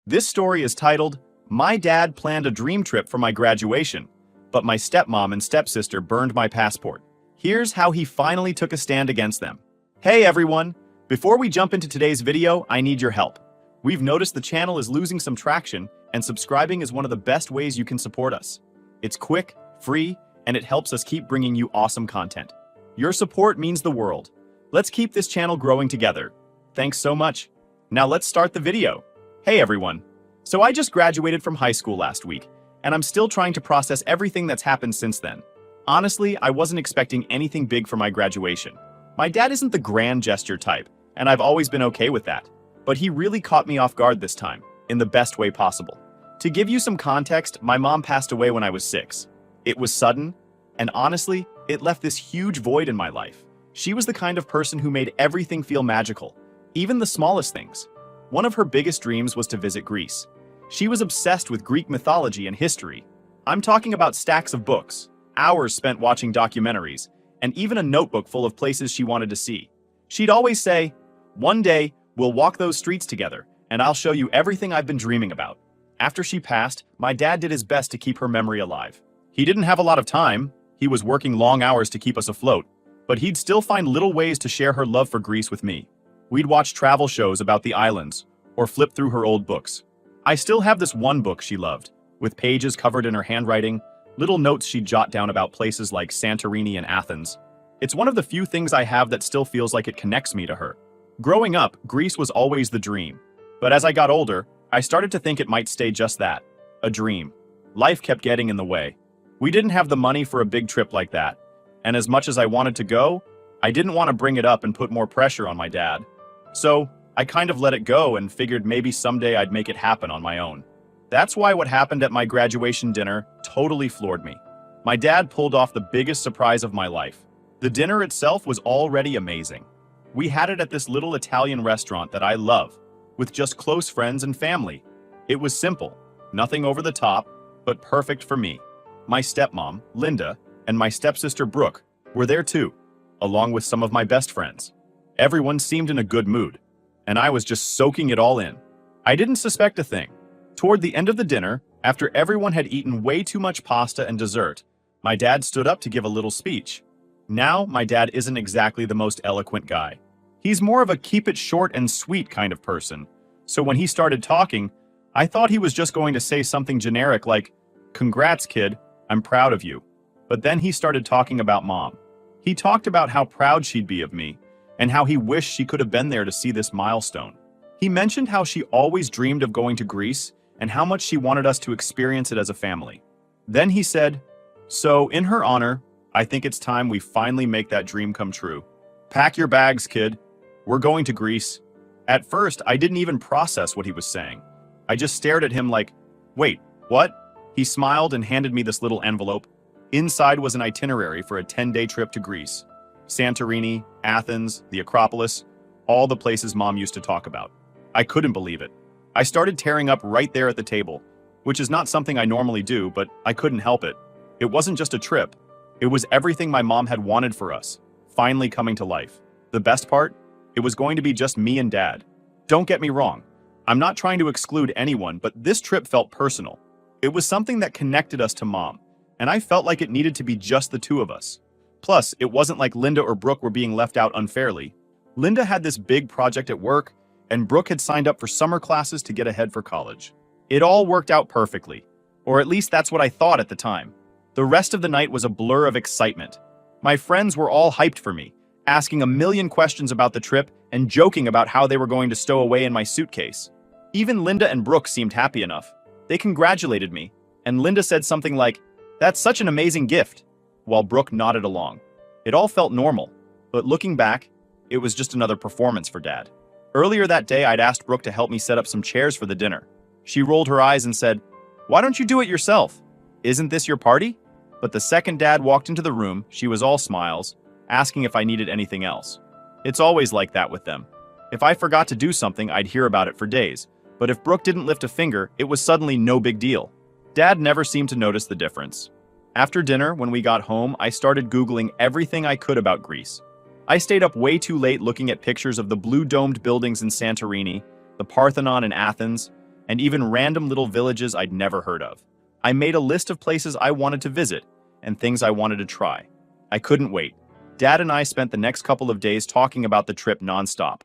This story is titled, My Dad Planned a Dream Trip for My Graduation, but my stepmom and stepsister burned my passport. Here's how he finally took a stand against them. Hey everyone! Before we jump into today's video, I need your help. We've noticed the channel is losing some traction, and subscribing is one of the best ways you can support us. It's quick, free, and it helps us keep bringing you awesome content. Your support means the world. Let's keep this channel growing together. Thanks so much. Now let's start the video. Hey everyone. So I just graduated from high school last week, and I'm still trying to process everything that's happened since then. Honestly, I wasn't expecting anything big for my graduation. My dad isn't the grand gesture type, and I've always been okay with that. But he really caught me off guard this time, in the best way possible. To give you some context, my mom passed away when I was 6. It was sudden, and honestly, it left this huge void in my life. She was the kind of person who made everything feel magical, even the smallest things. One of her biggest dreams was to visit Greece. She was obsessed with Greek mythology and history. I'm talking about stacks of books, hours spent watching documentaries, and even a notebook full of places she wanted to see. She'd always say, "One day, we'll walk those streets together, and I'll show you everything I've been dreaming about." After she passed, my dad did his best to keep her memory alive. He didn't have a lot of time. He was working long hours to keep us afloat, but he'd still find little ways to share her love for Greece with me. We'd watch travel shows about the islands, or flip through her old books. I still have this one book she loved, with pages covered in her handwriting, little notes she'd jot down about places like Santorini and Athens. It's one of the few things I have that still feels like it connects me to her. Growing up, Greece was always the dream. But as I got older, I started to think it might stay just that, a dream. Life kept getting in the way. We didn't have the money for a big trip like that, and as much as I wanted to go, I didn't want to bring it up and put more pressure on my dad. So, I kind of let it go and figured maybe someday I'd make it happen on my own. That's why what happened at my graduation dinner totally floored me. My dad pulled off the biggest surprise of my life. The dinner itself was already amazing. We had it at this little Italian restaurant that I love, with just close friends and family. It was simple, nothing over the top, but perfect for me. My stepmom, Linda, and my stepsister Brooke were there too, along with some of my best friends. Everyone seemed in a good mood, and I was just soaking it all in. I didn't suspect a thing. Toward the end of the dinner, after everyone had eaten way too much pasta and dessert, my dad stood up to give a little speech. Now, my dad isn't exactly the most eloquent guy. He's more of a keep it short and sweet kind of person. So when he started talking, I thought he was just going to say something generic like, "Congrats, kid, I'm proud of you." But then he started talking about Mom. He talked about how proud she'd be of me, and how he wished she could have been there to see this milestone. He mentioned how she always dreamed of going to Greece and how much she wanted us to experience it as a family. Then he said, "So, in her honor, I think it's time we finally make that dream come true. Pack your bags, kid. We're going to Greece." At first, I didn't even process what he was saying. I just stared at him like, "Wait, what?" He smiled and handed me this little envelope. Inside was an itinerary for a 10-day trip to Greece. Santorini, Athens, the Acropolis, all the places Mom used to talk about. I couldn't believe it. I started tearing up right there at the table, which is not something I normally do, but I couldn't help it. It wasn't just a trip. It was everything my mom had wanted for us, finally coming to life. The best part? It was going to be just me and Dad. Don't get me wrong. I'm not trying to exclude anyone, but this trip felt personal. It was something that connected us to Mom, and I felt like it needed to be just the two of us. Plus, it wasn't like Linda or Brooke were being left out unfairly. Linda had this big project at work, and Brooke had signed up for summer classes to get ahead for college. It all worked out perfectly, or at least that's what I thought at the time. The rest of the night was a blur of excitement. My friends were all hyped for me, asking a million questions about the trip and joking about how they were going to stow away in my suitcase. Even Linda and Brooke seemed happy enough. They congratulated me, and Linda said something like, "That's such an amazing gift," while Brooke nodded along. It all felt normal, but looking back, it was just another performance for Dad. Earlier that day, I'd asked Brooke to help me set up some chairs for the dinner. She rolled her eyes and said, "Why don't you do it yourself? Isn't this your party?" But the second Dad walked into the room, she was all smiles, asking if I needed anything else. It's always like that with them. If I forgot to do something, I'd hear about it for days. But if Brooke didn't lift a finger, it was suddenly no big deal. Dad never seemed to notice the difference. After dinner, when we got home, I started Googling everything I could about Greece. I stayed up way too late looking at pictures of the blue-domed buildings in Santorini, the Parthenon in Athens, and even random little villages I'd never heard of. I made a list of places I wanted to visit and things I wanted to try. I couldn't wait. Dad and I spent the next couple of days talking about the trip nonstop.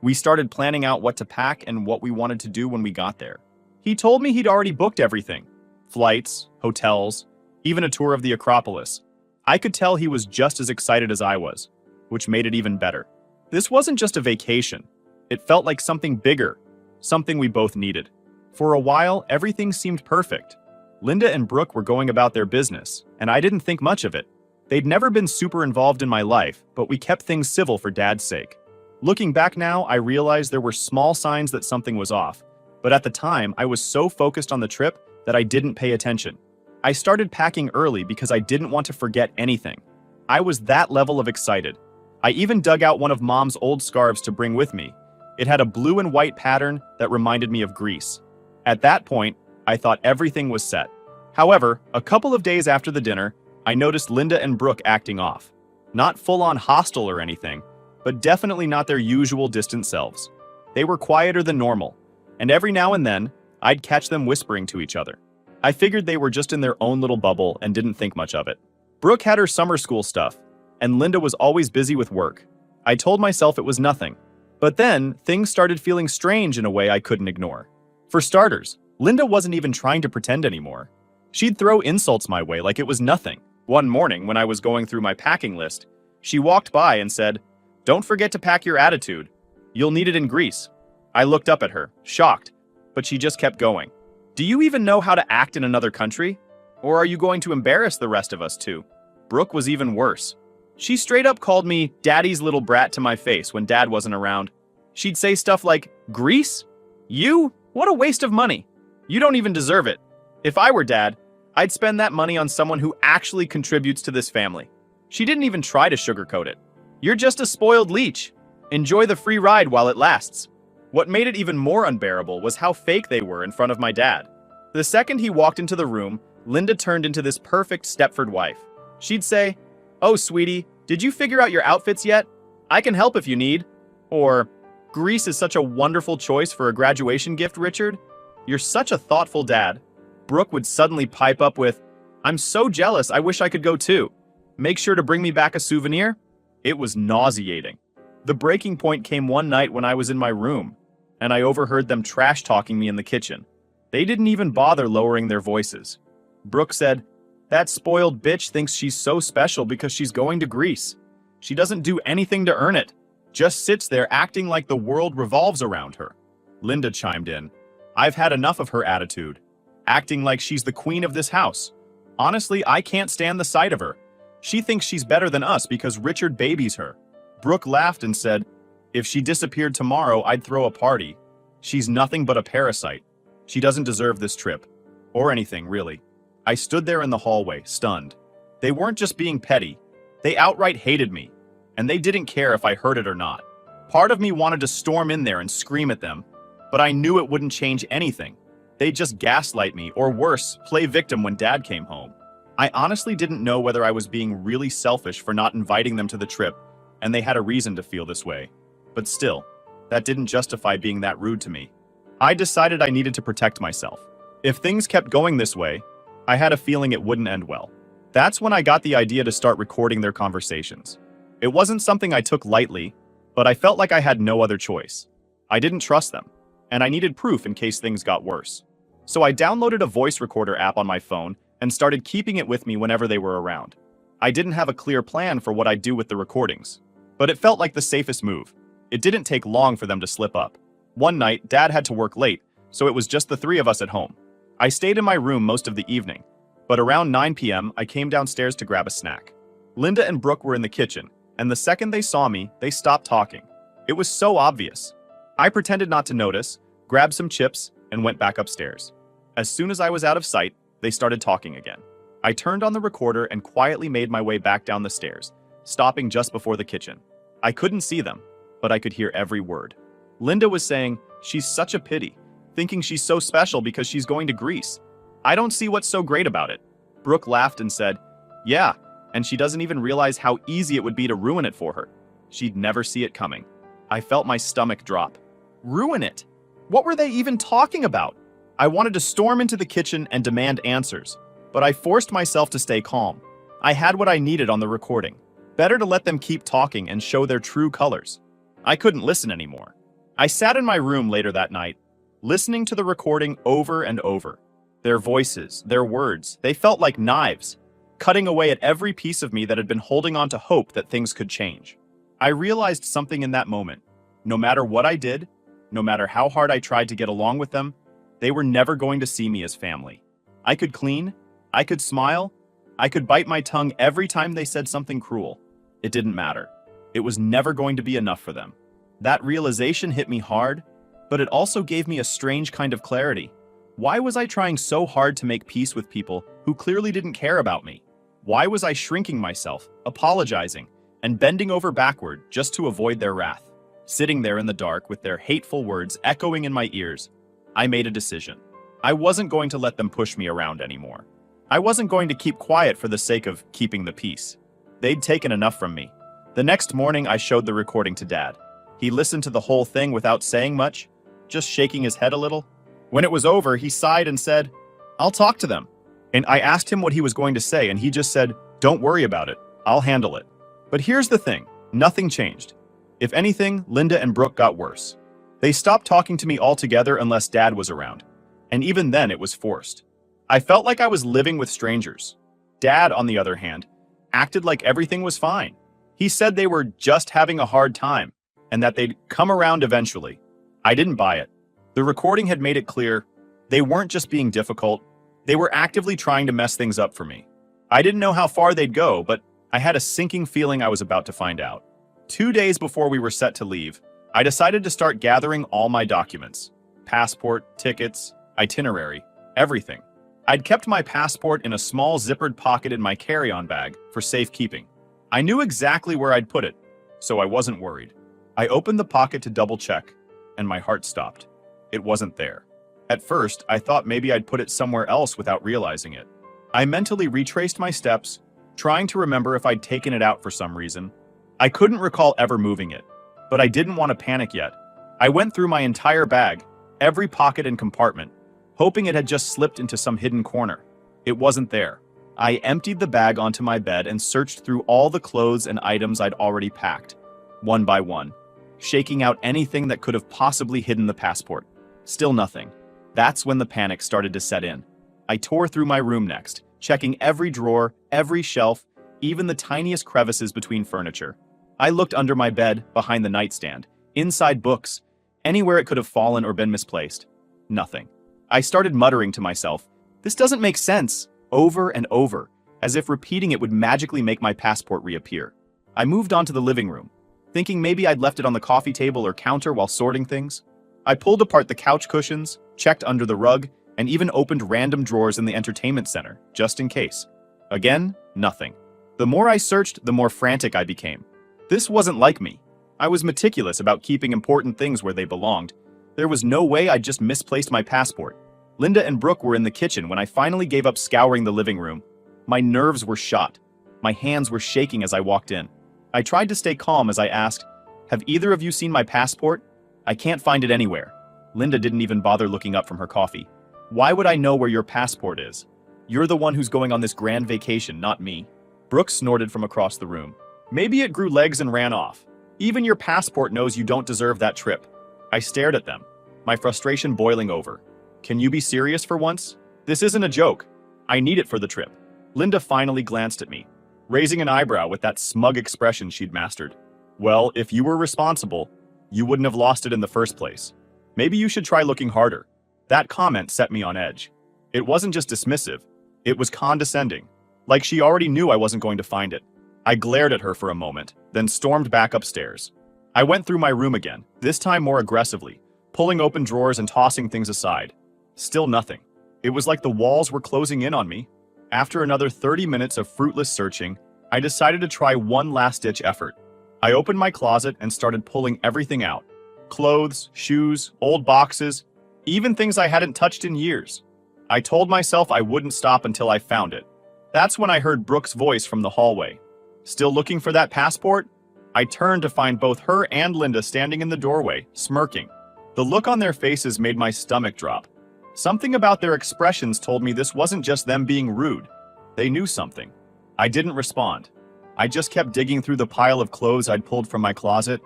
We started planning out what to pack and what we wanted to do when we got there. He told me he'd already booked everything. Flights, hotels, even a tour of the Acropolis. I could tell he was just as excited as I was, which made it even better. This wasn't just a vacation. It felt like something bigger, something we both needed. For a while, everything seemed perfect. Linda and Brooke were going about their business, and I didn't think much of it. They'd never been super involved in my life, but we kept things civil for Dad's sake. Looking back now, I realized there were small signs that something was off, but at the time, I was so focused on the trip that I didn't pay attention. I started packing early because I didn't want to forget anything. I was that level of excited. I even dug out one of Mom's old scarves to bring with me. It had a blue and white pattern that reminded me of Greece. At that point, I thought everything was set. However, a couple of days after the dinner, I noticed Linda and Brooke acting off. Not full-on hostile or anything, but definitely not their usual distant selves. They were quieter than normal, and every now and then, I'd catch them whispering to each other. I figured they were just in their own little bubble and didn't think much of it. Brooke had her summer school stuff, and Linda was always busy with work. I told myself it was nothing. But then, things started feeling strange in a way I couldn't ignore. For starters, Linda wasn't even trying to pretend anymore. She'd throw insults my way like it was nothing. One morning, when I was going through my packing list, she walked by and said, "Don't forget to pack your attitude. You'll need it in Greece." I looked up at her, shocked, but she just kept going. "Do you even know how to act in another country? Or are you going to embarrass the rest of us too?" Brooke was even worse. She straight up called me Daddy's little brat to my face when Dad wasn't around. She'd say stuff like, "Greece? You? What a waste of money. You don't even deserve it. If I were Dad, I'd spend that money on someone who actually contributes to this family." She didn't even try to sugarcoat it. "You're just a spoiled leech. Enjoy the free ride while it lasts." What made it even more unbearable was how fake they were in front of my dad. The second he walked into the room, Linda turned into this perfect Stepford wife. She'd say, "Oh, sweetie, did you figure out your outfits yet? I can help if you need." Or, "Greece is such a wonderful choice for a graduation gift, Richard. You're such a thoughtful dad." Brooke would suddenly pipe up with, "I'm so jealous, I wish I could go too. Make sure to bring me back a souvenir." It was nauseating. The breaking point came one night when I was in my room, and I overheard them trash-talking me in the kitchen. They didn't even bother lowering their voices. Brooke said, "That spoiled bitch thinks she's so special because she's going to Greece. She doesn't do anything to earn it. Just sits there acting like the world revolves around her." Linda chimed in, "I've had enough of her attitude. Acting like she's the queen of this house. Honestly, I can't stand the sight of her. She thinks she's better than us because Richard babies her." Brooke laughed and said, "If she disappeared tomorrow, I'd throw a party. She's nothing but a parasite. She doesn't deserve this trip. Or anything, really." I stood there in the hallway, stunned. They weren't just being petty. They outright hated me, and they didn't care if I heard it or not. Part of me wanted to storm in there and scream at them, but I knew it wouldn't change anything. They'd just gaslight me, or worse, play victim when Dad came home. I honestly didn't know whether I was being really selfish for not inviting them to the trip, and they had a reason to feel this way. But still, that didn't justify being that rude to me. I decided I needed to protect myself. If things kept going this way, I had a feeling it wouldn't end well. That's when I got the idea to start recording their conversations. It wasn't something I took lightly, but I felt like I had no other choice. I didn't trust them, and I needed proof in case things got worse. So I downloaded a voice recorder app on my phone and started keeping it with me whenever they were around. I didn't have a clear plan for what I'd do with the recordings, but it felt like the safest move. It didn't take long for them to slip up. One night, Dad had to work late, so it was just the three of us at home. I stayed in my room most of the evening, but around 9 p.m., I came downstairs to grab a snack. Linda and Brooke were in the kitchen, and the second they saw me, they stopped talking. It was so obvious. I pretended not to notice, grabbed some chips, and went back upstairs. As soon as I was out of sight, they started talking again. I turned on the recorder and quietly made my way back down the stairs, stopping just before the kitchen. I couldn't see them, but I could hear every word. Linda was saying, "She's such a pity, thinking she's so special because she's going to Greece. I don't see what's so great about it." Brooke laughed and said, "Yeah, and she doesn't even realize how easy it would be to ruin it for her. She'd never see it coming." I felt my stomach drop. Ruin it? What were they even talking about? I wanted to storm into the kitchen and demand answers, but I forced myself to stay calm. I had what I needed on the recording. Better to let them keep talking and show their true colors. I couldn't listen anymore. I sat in my room later that night, listening to the recording over and over. Their voices, their words, they felt like knives, cutting away at every piece of me that had been holding on to hope that things could change. I realized something in that moment. No matter what I did, no matter how hard I tried to get along with them, they were never going to see me as family. I could clean, I could smile, I could bite my tongue every time they said something cruel. It didn't matter. It was never going to be enough for them. That realization hit me hard, but it also gave me a strange kind of clarity. Why was I trying so hard to make peace with people who clearly didn't care about me? Why was I shrinking myself, apologizing, and bending over backward just to avoid their wrath? Sitting there in the dark with their hateful words echoing in my ears, I made a decision. I wasn't going to let them push me around anymore. I wasn't going to keep quiet for the sake of keeping the peace. They'd taken enough from me. The next morning, I showed the recording to Dad. He listened to the whole thing without saying much, just shaking his head a little. When it was over, he sighed and said, "I'll talk to them." And I asked him what he was going to say, and he just said, "Don't worry about it. I'll handle it." But here's the thing, nothing changed. If anything, Linda and Brooke got worse. They stopped talking to me altogether unless Dad was around. And even then, it was forced. I felt like I was living with strangers. Dad, on the other hand, acted like everything was fine. He said they were just having a hard time, and that they'd come around eventually. I didn't buy it. The recording had made it clear they weren't just being difficult, they were actively trying to mess things up for me. I didn't know how far they'd go, but I had a sinking feeling I was about to find out. 2 days before we were set to leave, I decided to start gathering all my documents. Passport, tickets, itinerary, everything. I'd kept my passport in a small zippered pocket in my carry-on bag for safekeeping. I knew exactly where I'd put it, so I wasn't worried. I opened the pocket to double-check, and my heart stopped. It wasn't there. At first, I thought maybe I'd put it somewhere else without realizing it. I mentally retraced my steps, trying to remember if I'd taken it out for some reason. I couldn't recall ever moving it, but I didn't want to panic yet. I went through my entire bag, every pocket and compartment, hoping it had just slipped into some hidden corner. It wasn't there. I emptied the bag onto my bed and searched through all the clothes and items I'd already packed, one by one, shaking out anything that could have possibly hidden the passport. Still nothing. That's when the panic started to set in. I tore through my room next, checking every drawer, every shelf, even the tiniest crevices between furniture. I looked under my bed, behind the nightstand, inside books, anywhere it could have fallen or been misplaced. Nothing. I started muttering to myself, "This doesn't make sense," over and over, as if repeating it would magically make my passport reappear. I moved on to the living room, thinking maybe I'd left it on the coffee table or counter while sorting things. I pulled apart the couch cushions, checked under the rug, and even opened random drawers in the entertainment center, just in case. Again, nothing. The more I searched, the more frantic I became. This wasn't like me. I was meticulous about keeping important things where they belonged. There was no way I'd just misplaced my passport. Linda and Brooke were in the kitchen when I finally gave up scouring the living room. My nerves were shot. My hands were shaking as I walked in. I tried to stay calm as I asked, "Have either of you seen my passport? I can't find it anywhere." Linda didn't even bother looking up from her coffee. "Why would I know where your passport is? You're the one who's going on this grand vacation, not me." Brooke snorted from across the room. "Maybe it grew legs and ran off. Even your passport knows you don't deserve that trip." I stared at them, my frustration boiling over. "Can you be serious for once? This isn't a joke. I need it for the trip." Linda finally glanced at me, raising an eyebrow with that smug expression she'd mastered. "Well, if you were responsible, you wouldn't have lost it in the first place. Maybe you should try looking harder." That comment set me on edge. It wasn't just dismissive, it was condescending, like she already knew I wasn't going to find it. I glared at her for a moment, then stormed back upstairs. I went through my room again, this time more aggressively, pulling open drawers and tossing things aside. Still nothing. It was like the walls were closing in on me. After another 30 minutes of fruitless searching, I decided to try one last-ditch effort. I opened my closet and started pulling everything out. Clothes, shoes, old boxes, even things I hadn't touched in years. I told myself I wouldn't stop until I found it. That's when I heard Brooke's voice from the hallway. "Still looking for that passport?" I turned to find both her and Linda standing in the doorway, smirking. The look on their faces made my stomach drop. Something about their expressions told me this wasn't just them being rude. They knew something. I didn't respond. I just kept digging through the pile of clothes I'd pulled from my closet.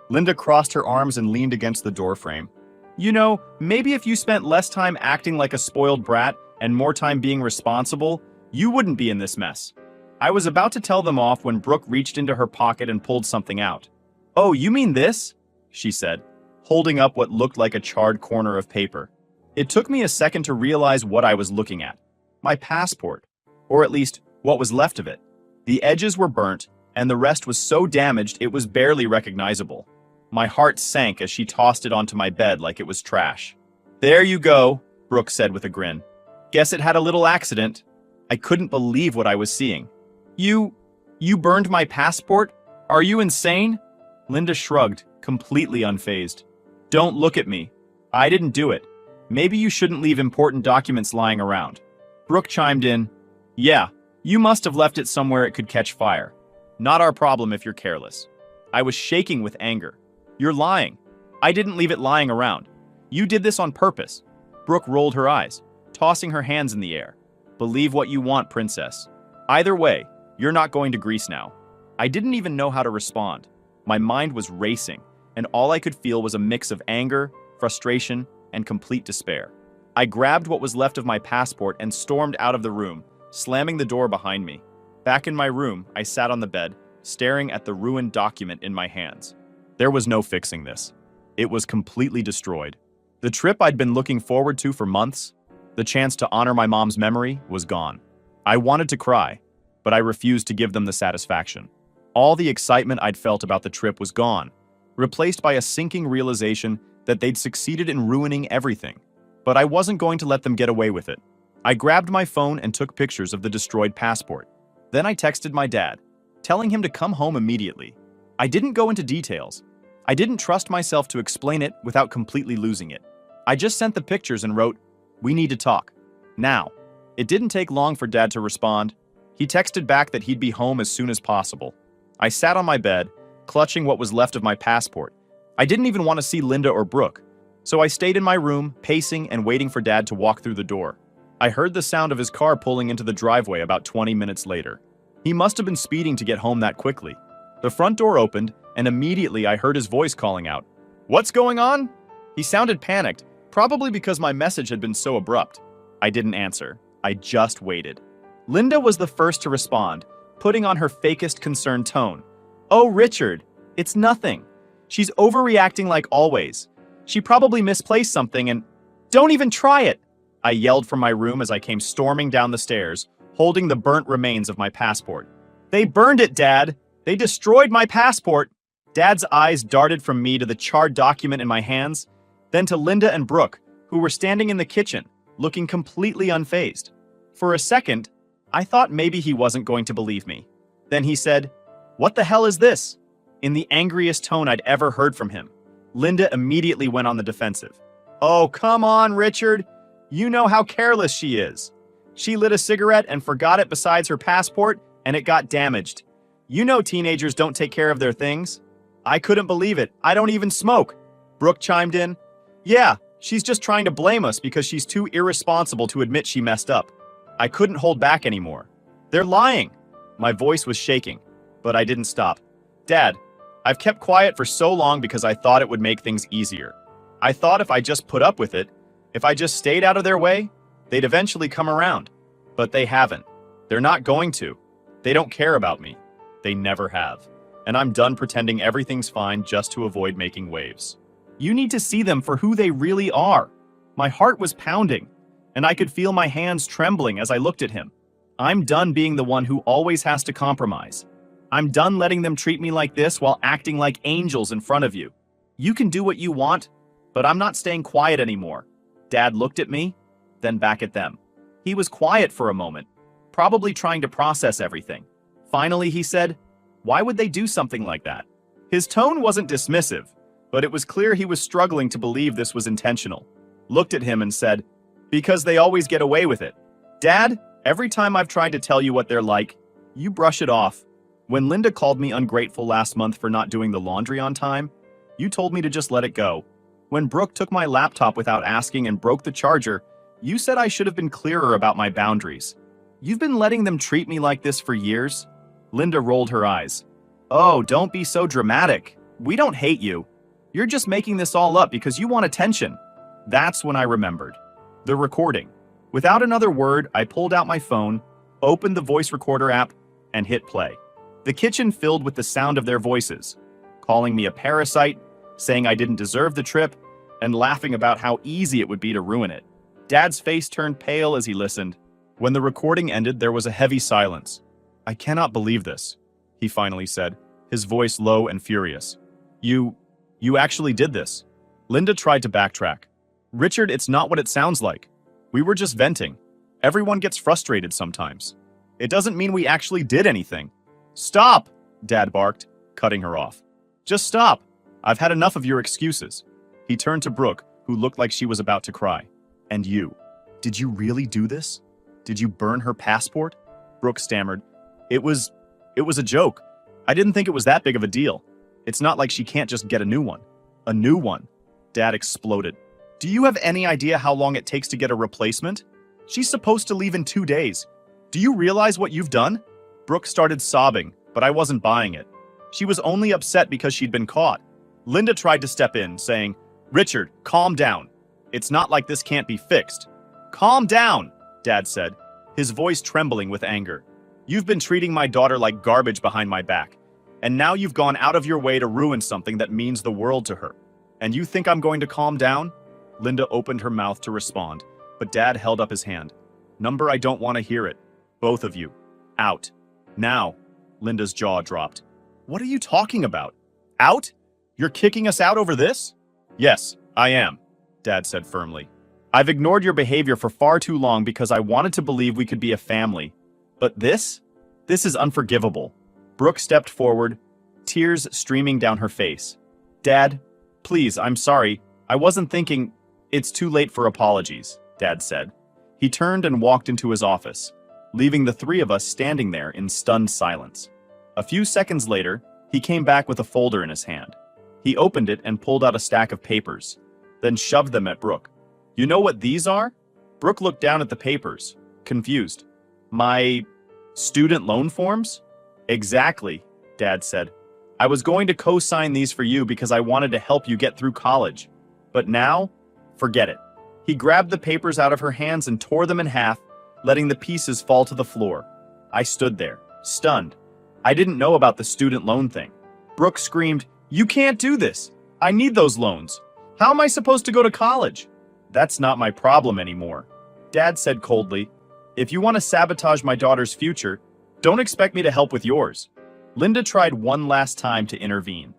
Linda crossed her arms and leaned against the doorframe. You know, maybe if you spent less time acting like a spoiled brat and more time being responsible, you wouldn't be in this mess. I was about to tell them off when Brooke reached into her pocket and pulled something out. Oh, you mean this? She said, holding up what looked like a charred corner of paper. It took me a second to realize what I was looking at. My passport, or at least what was left of it. The edges were burnt, and the rest was so damaged it was barely recognizable. My heart sank as she tossed it onto my bed like it was trash. There you go, Brooke said with a grin. Guess it had a little accident. I couldn't believe what I was seeing. You burned my passport? Are you insane? Linda shrugged, completely unfazed. Don't look at me. I didn't do it. Maybe you shouldn't leave important documents lying around. Brooke chimed in. Yeah, you must have left it somewhere it could catch fire. Not our problem if you're careless. I was shaking with anger. You're lying. I didn't leave it lying around. You did this on purpose. Brooke rolled her eyes, tossing her hands in the air. Believe what you want, princess. Either way, you're not going to Greece now. I didn't even know how to respond. My mind was racing, and all I could feel was a mix of anger, frustration, and complete despair. I grabbed what was left of my passport and stormed out of the room, slamming the door behind me. Back in my room, I sat on the bed, staring at the ruined document in my hands. There was no fixing this. It was completely destroyed. The trip I'd been looking forward to for months, the chance to honor my mom's memory, was gone. I wanted to cry, but I refused to give them the satisfaction. All the excitement I'd felt about the trip was gone, replaced by a sinking realization that they'd succeeded in ruining everything. But I wasn't going to let them get away with it. I grabbed my phone and took pictures of the destroyed passport. Then I texted my dad, telling him to come home immediately. I didn't go into details. I didn't trust myself to explain it without completely losing it. I just sent the pictures and wrote, "We need to talk. Now." It didn't take long for Dad to respond. He texted back that he'd be home as soon as possible. I sat on my bed, clutching what was left of my passport. I didn't even want to see Linda or Brooke, so I stayed in my room, pacing and waiting for Dad to walk through the door. I heard the sound of his car pulling into the driveway about 20 minutes later. He must have been speeding to get home that quickly. The front door opened, and immediately I heard his voice calling out, "What's going on?" He sounded panicked, probably because my message had been so abrupt. I didn't answer. I just waited. Linda was the first to respond, putting on her fakest concerned tone. "Oh, Richard, it's nothing. She's overreacting like always. She probably misplaced something and—" "Don't even try it!" I yelled from my room as I came storming down the stairs, holding the burnt remains of my passport. "They burned it, Dad! They destroyed my passport!" Dad's eyes darted from me to the charred document in my hands, then to Linda and Brooke, who were standing in the kitchen, looking completely unfazed. For a second, I thought maybe he wasn't going to believe me. Then he said, "What the hell is this?" in the angriest tone I'd ever heard from him. Linda immediately went on the defensive. "Oh, come on, Richard. You know how careless she is. She lit a cigarette and forgot it besides her passport, and it got damaged. You know teenagers don't take care of their things." I couldn't believe it. "I don't even smoke." Brooke chimed in. "Yeah, she's just trying to blame us because she's too irresponsible to admit she messed up." I couldn't hold back anymore. "They're lying." My voice was shaking, but I didn't stop. "Dad, I've kept quiet for so long because I thought it would make things easier. I thought if I just put up with it, if I just stayed out of their way, they'd eventually come around. But they haven't. They're not going to. They don't care about me. They never have. And I'm done pretending everything's fine just to avoid making waves. You need to see them for who they really are." My heart was pounding, and I could feel my hands trembling as I looked at him. I'm done being the one who always has to compromise. I'm done letting them treat me like this while acting like angels in front of you. You can do what you want, but I'm not staying quiet anymore. Dad looked at me, then back at them. He was quiet for a moment, probably trying to process everything. Finally, he said, "Why would they do something like that?" His tone wasn't dismissive, but it was clear he was struggling to believe this was intentional. Looked at him and said, "Because they always get away with it. Dad, every time I've tried to tell you what they're like, you brush it off. When Linda called me ungrateful last month for not doing the laundry on time, you told me to just let it go. When Brooke took my laptop without asking and broke the charger, You said I should have been clearer about my boundaries. You've been letting them treat me like this for years? Linda rolled her eyes. Oh, don't be so dramatic. We don't hate you. You're just making this all up because you want attention. That's when I remembered. The recording. Without another word, I pulled out my phone, opened the voice recorder app, and hit play. The kitchen filled with the sound of their voices, calling me a parasite, saying I didn't deserve the trip, and laughing about how easy it would be to ruin it. Dad's face turned pale as he listened. When the recording ended, there was a heavy silence. I cannot believe this, he finally said, his voice low and furious. You actually did this. Linda tried to backtrack. Richard, it's not what it sounds like. We were just venting. Everyone gets frustrated sometimes. It doesn't mean we actually did anything. Stop, Dad barked, cutting her off. Just stop. I've had enough of your excuses. He turned to Brooke, who looked like she was about to cry. And you. Did you really do this? Did you burn her passport? Brooke stammered. It was a joke. I didn't think it was that big of a deal. It's not like she can't just get a new one. A new one? Dad exploded. Do you have any idea how long it takes to get a replacement? She's supposed to leave in 2 days. Do you realize what you've done? Brooke started sobbing, but I wasn't buying it. She was only upset because she'd been caught. Linda tried to step in, saying, Richard, calm down. It's not like this can't be fixed. Calm down, Dad said, his voice trembling with anger. You've been treating my daughter like garbage behind my back, and now you've gone out of your way to ruin something that means the world to her. And you think I'm going to calm down? Linda opened her mouth to respond, but Dad held up his hand. Number, I don't want to hear it. Both of you. Out. Now. Linda's jaw dropped. What are you talking about? Out? You're kicking us out over this? Yes, I am, Dad said firmly. I've ignored your behavior for far too long because I wanted to believe we could be a family. But this? This is unforgivable. Brooke stepped forward, tears streaming down her face. Dad, please, I'm sorry. I wasn't thinking. It's too late for apologies, Dad said. He turned and walked into his office, leaving the three of us standing there in stunned silence. A few seconds later, he came back with a folder in his hand. He opened it and pulled out a stack of papers, then shoved them at Brooke. You know what these are? Brooke looked down at the papers, confused. My student loan forms? Exactly, Dad said. I was going to co-sign these for you because I wanted to help you get through college. But now, forget it. He grabbed the papers out of her hands and tore them in half, letting the pieces fall to the floor. I stood there, stunned. I didn't know about the student loan thing. Brooke screamed, You can't do this. I need those loans. How am I supposed to go to college? That's not my problem anymore. Dad said coldly, If you want to sabotage my daughter's future, don't expect me to help with yours. Linda tried one last time to intervene.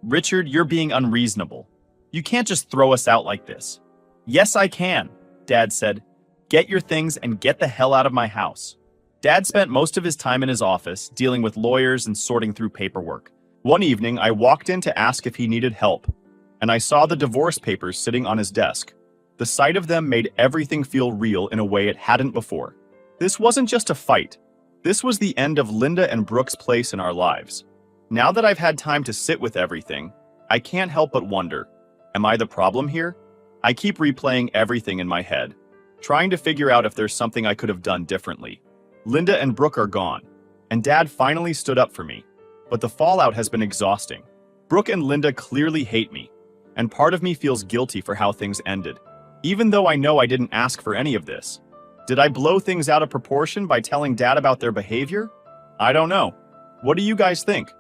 Richard, you're being unreasonable. You can't just throw us out like this. Yes, I can, Dad said. Get your things and get the hell out of my house. Dad spent most of his time in his office, dealing with lawyers and sorting through paperwork. One evening, I walked in to ask if he needed help, and I saw the divorce papers sitting on his desk. The sight of them made everything feel real in a way it hadn't before. This wasn't just a fight. This was the end of Linda and Brooke's place in our lives. Now that I've had time to sit with everything, I can't help but wonder, am I the problem here? I keep replaying everything in my head, trying to figure out if there's something I could have done differently. Linda and Brooke are gone, and Dad finally stood up for me, but the fallout has been exhausting. Brooke and Linda clearly hate me, and part of me feels guilty for how things ended, even though I know I didn't ask for any of this. Did I blow things out of proportion by telling Dad about their behavior? I don't know. What do you guys think?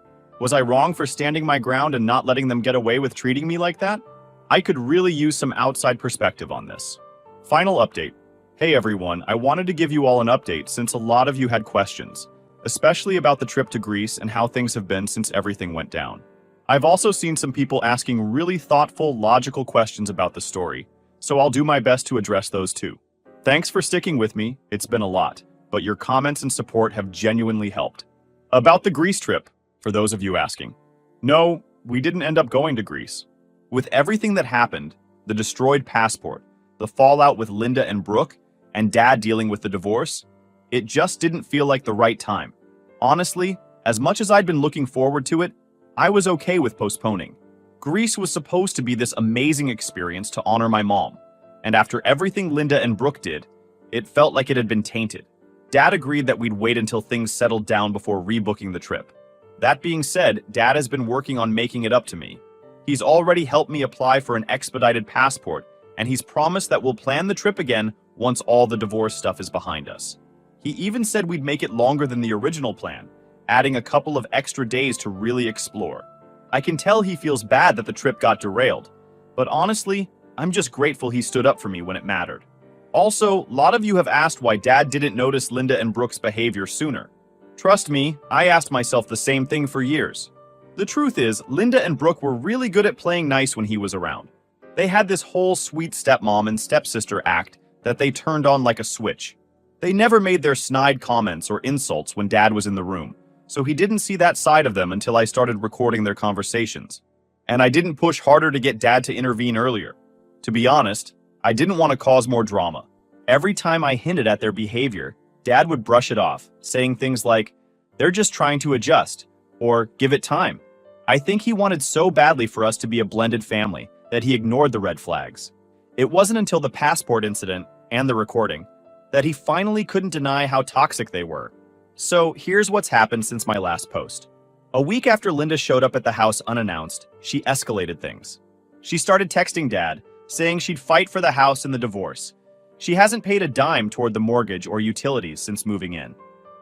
Was I wrong for standing my ground and not letting them get away with treating me like that? I could really use some outside perspective on this. Final update. Hey everyone, I wanted to give you all an update since a lot of you had questions, especially about the trip to Greece and how things have been since everything went down. I've also seen some people asking really thoughtful, logical questions about the story, so I'll do my best to address those too. Thanks for sticking with me, it's been a lot, but your comments and support have genuinely helped. About the Greece trip, for those of you asking. No, we didn't end up going to Greece. With everything that happened, the destroyed passport, the fallout with Linda and Brooke, and Dad dealing with the divorce, it just didn't feel like the right time. Honestly, as much as I'd been looking forward to it, I was okay with postponing. Greece was supposed to be this amazing experience to honor my mom, And after everything Linda and Brooke did, it felt like it had been tainted. Dad agreed that we'd wait until things settled down before rebooking the trip. That being said, Dad has been working on making it up to me. He's already helped me apply for an expedited passport, and he's promised that we'll plan the trip again once all the divorce stuff is behind us. He even said we'd make it longer than the original plan, adding a couple of extra days to really explore. I can tell he feels bad that the trip got derailed, but honestly, I'm just grateful he stood up for me when it mattered. Also, a lot of you have asked why Dad didn't notice Linda and Brooke's behavior sooner. Trust me, I asked myself the same thing for years. The truth is, Linda and Brooke were really good at playing nice when he was around. They had this whole sweet stepmom and stepsister act that they turned on like a switch. They never made their snide comments or insults when Dad was in the room, so he didn't see that side of them until I started recording their conversations. And I didn't push harder to get Dad to intervene earlier. To be honest, I didn't want to cause more drama. Every time I hinted at their behavior, Dad would brush it off, saying things like, "They're just trying to adjust," or "Give it time." I think he wanted so badly for us to be a blended family that he ignored the red flags. It wasn't until the passport incident and the recording that he finally couldn't deny how toxic they were. So here's what's happened since my last post. A week after Linda showed up at the house unannounced, she escalated things. She started texting Dad, saying she'd fight for the house and the divorce. She hasn't paid a dime toward the mortgage or utilities since moving in.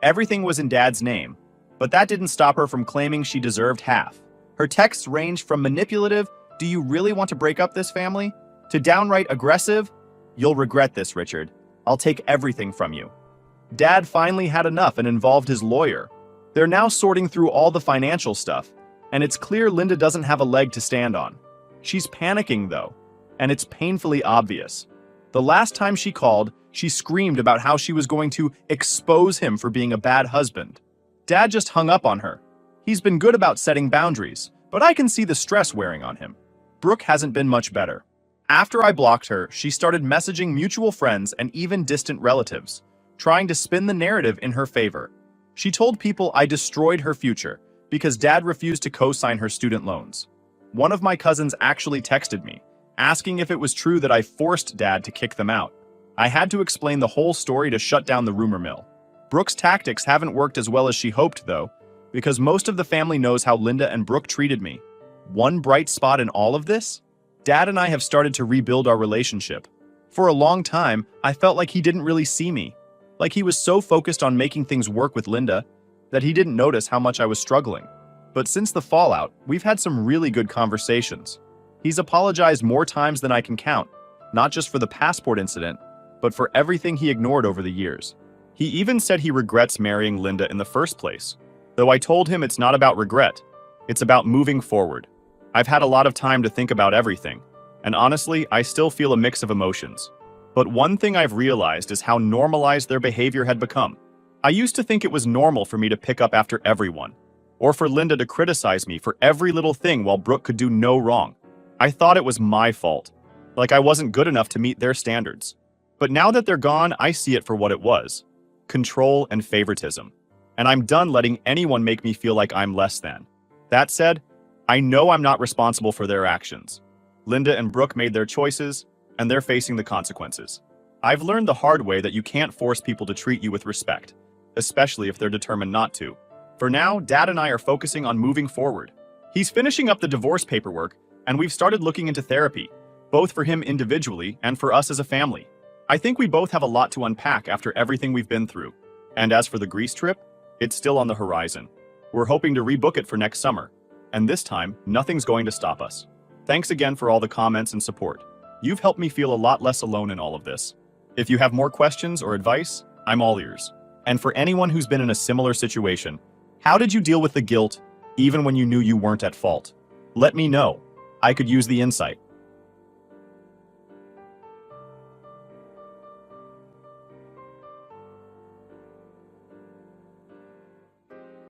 Everything was in Dad's name, but that didn't stop her from claiming she deserved half. Her texts ranged from manipulative, "Do you really want to break up this family?" to downright aggressive, "You'll regret this, Richard. I'll take everything from you." Dad finally had enough and involved his lawyer. They're now sorting through all the financial stuff, and it's clear Linda doesn't have a leg to stand on. She's panicking though, and it's painfully obvious. The last time she called, she screamed about how she was going to expose him for being a bad husband. Dad just hung up on her. He's been good about setting boundaries, but I can see the stress wearing on him. Brooke hasn't been much better. After I blocked her, she started messaging mutual friends and even distant relatives, trying to spin the narrative in her favor. She told people I destroyed her future because Dad refused to co-sign her student loans. One of my cousins actually texted me, asking if it was true that I forced Dad to kick them out. I had to explain the whole story to shut down the rumor mill. Brooke's tactics haven't worked as well as she hoped, though, because most of the family knows how Linda and Brooke treated me. One bright spot in all of this? Dad and I have started to rebuild our relationship. For a long time, I felt like he didn't really see me. Like he was so focused on making things work with Linda that he didn't notice how much I was struggling. But since the fallout, we've had some really good conversations. He's apologized more times than I can count, not just for the passport incident, but for everything he ignored over the years. He even said he regrets marrying Linda in the first place, though I told him it's not about regret, it's about moving forward. I've had a lot of time to think about everything, and honestly, I still feel a mix of emotions. But one thing I've realized is how normalized their behavior had become. I used to think it was normal for me to pick up after everyone, or for Linda to criticize me for every little thing while Brooke could do no wrong. I thought it was my fault, like I wasn't good enough to meet their standards. But now that they're gone, I see it for what it was: control and favoritism. And I'm done letting anyone make me feel like I'm less than. That said, I know I'm not responsible for their actions. Linda and Brooke made their choices, and they're facing the consequences. I've learned the hard way that you can't force people to treat you with respect, especially if they're determined not to. For now, Dad and I are focusing on moving forward. He's finishing up the divorce paperwork, and we've started looking into therapy, both for him individually and for us as a family. I think we both have a lot to unpack after everything we've been through. And as for the Greece trip, it's still on the horizon. We're hoping to rebook it for next summer, and this time, nothing's going to stop us. Thanks again for all the comments and support. You've helped me feel a lot less alone in all of this. If you have more questions or advice, I'm all ears. And for anyone who's been in a similar situation, how did you deal with the guilt, even when you knew you weren't at fault? Let me know. I could use the insight.